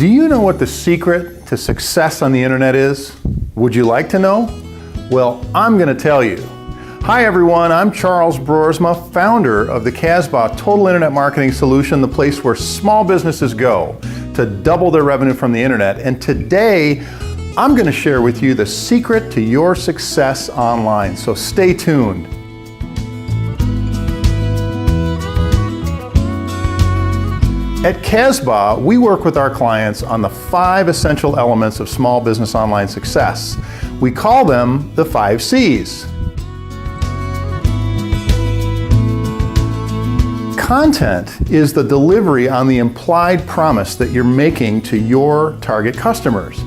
Do you know what the secret to success on the internet is? Would you like to know? Well, I'm going to tell you. Hi everyone, I'm Charles Broersma, founder of the Casbah Total Internet Marketing Solution, the place where small businesses go to double their revenue from the internet. And today, I'm going to share with you the secret to your success online. So stay tuned. At Casbah, we work with our clients on the 5 essential elements of small business online success. We call them the 5 C's. Content is the delivery on the implied promise that you're making to your target customers.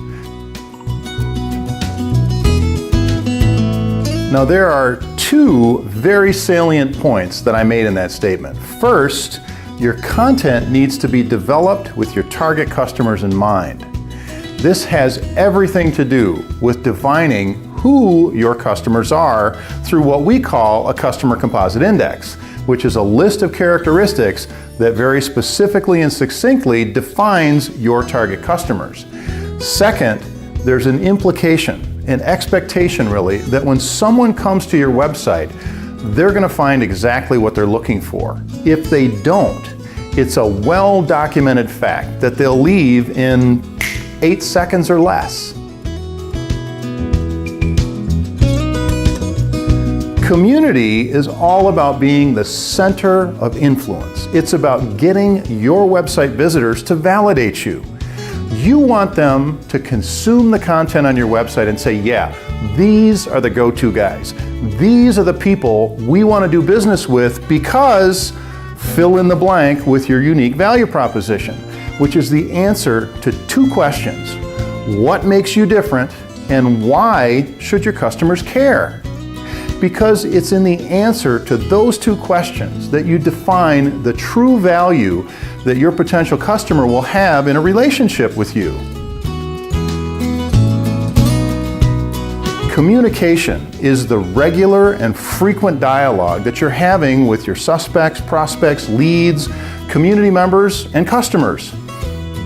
Now, there are 2 very salient points that I made in that statement. First, your content needs to be developed with your target customers in mind. This has everything to do with defining who your customers are through what we call a customer composite index, which is a list of characteristics that very specifically and succinctly defines your target customers. Second, there's an implication, an expectation really, that when someone comes to your website, they're going to find exactly what they're looking for. If they don't, it's a well-documented fact that they'll leave in 8 seconds or less. Community is all about being the center of influence. It's about getting your website visitors to validate you. You want them to consume the content on your website and say, yeah, these are the go-to guys. These are the people we want to do business with because fill in the blank with your unique value proposition, which is the answer to 2 questions. What makes you different and why should your customers care? Because it's in the answer to those 2 questions that you define the true value that your potential customer will have in a relationship with you. Communication is the regular and frequent dialogue that you're having with your suspects, prospects, leads, community members, and customers,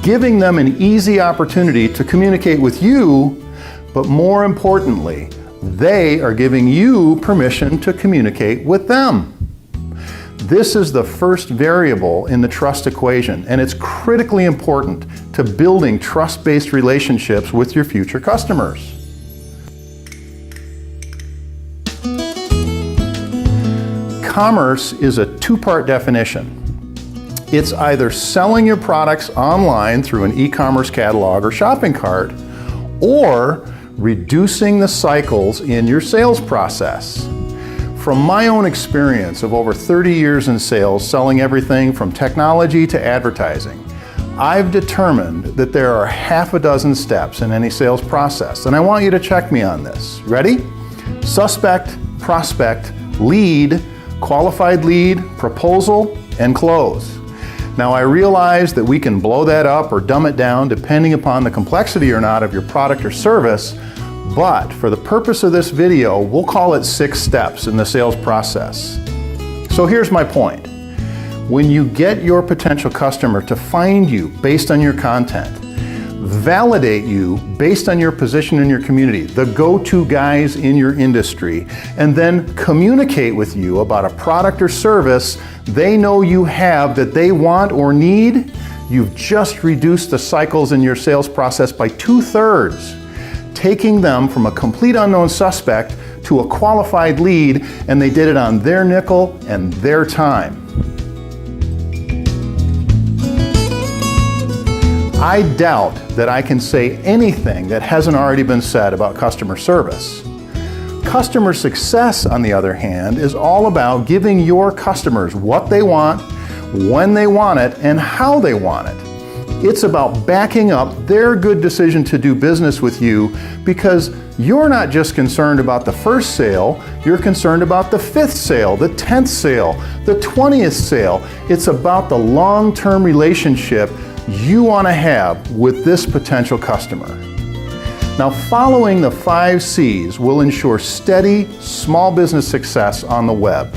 giving them an easy opportunity to communicate with you, but more importantly, they are giving you permission to communicate with them. This is the first variable in the trust equation, and it's critically important to building trust-based relationships with your future customers. Commerce is a 2-part definition. It's either selling your products online through an e-commerce catalog or shopping cart, or reducing the cycles in your sales process. From my own experience of over 30 years in sales, selling everything from technology to advertising, I've determined that there are 6 steps in any sales process, and I want you to check me on this. Ready? Suspect, prospect, lead, qualified lead, proposal, and close. Now, I realize that we can blow that up or dumb it down depending upon the complexity or not of your product or service, but for the purpose of this video, we'll call it 6 steps in the sales process. So here's my point. When you get your potential customer to find you based on your content, validate you based on your position in your community, the go-to guys in your industry, and then communicate with you about a product or service they know you have that they want or need, you've just reduced the cycles in your sales process by 2/3, taking them from a complete unknown suspect to a qualified lead, and they did it on their nickel and their time. I doubt that I can say anything that hasn't already been said about customer service. Customer success, on the other hand, is all about giving your customers what they want, when they want it, and how they want it. It's about backing up their good decision to do business with you because you're not just concerned about the first sale, you're concerned about the 5th sale, the 10th sale, the 20th sale. It's about the long-term relationship you want to have with this potential customer. Now, following the 5 C's will ensure steady, small business success on the web.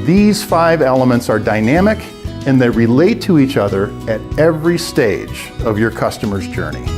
These 5 elements are dynamic and that relate to each other at every stage of your customer's journey.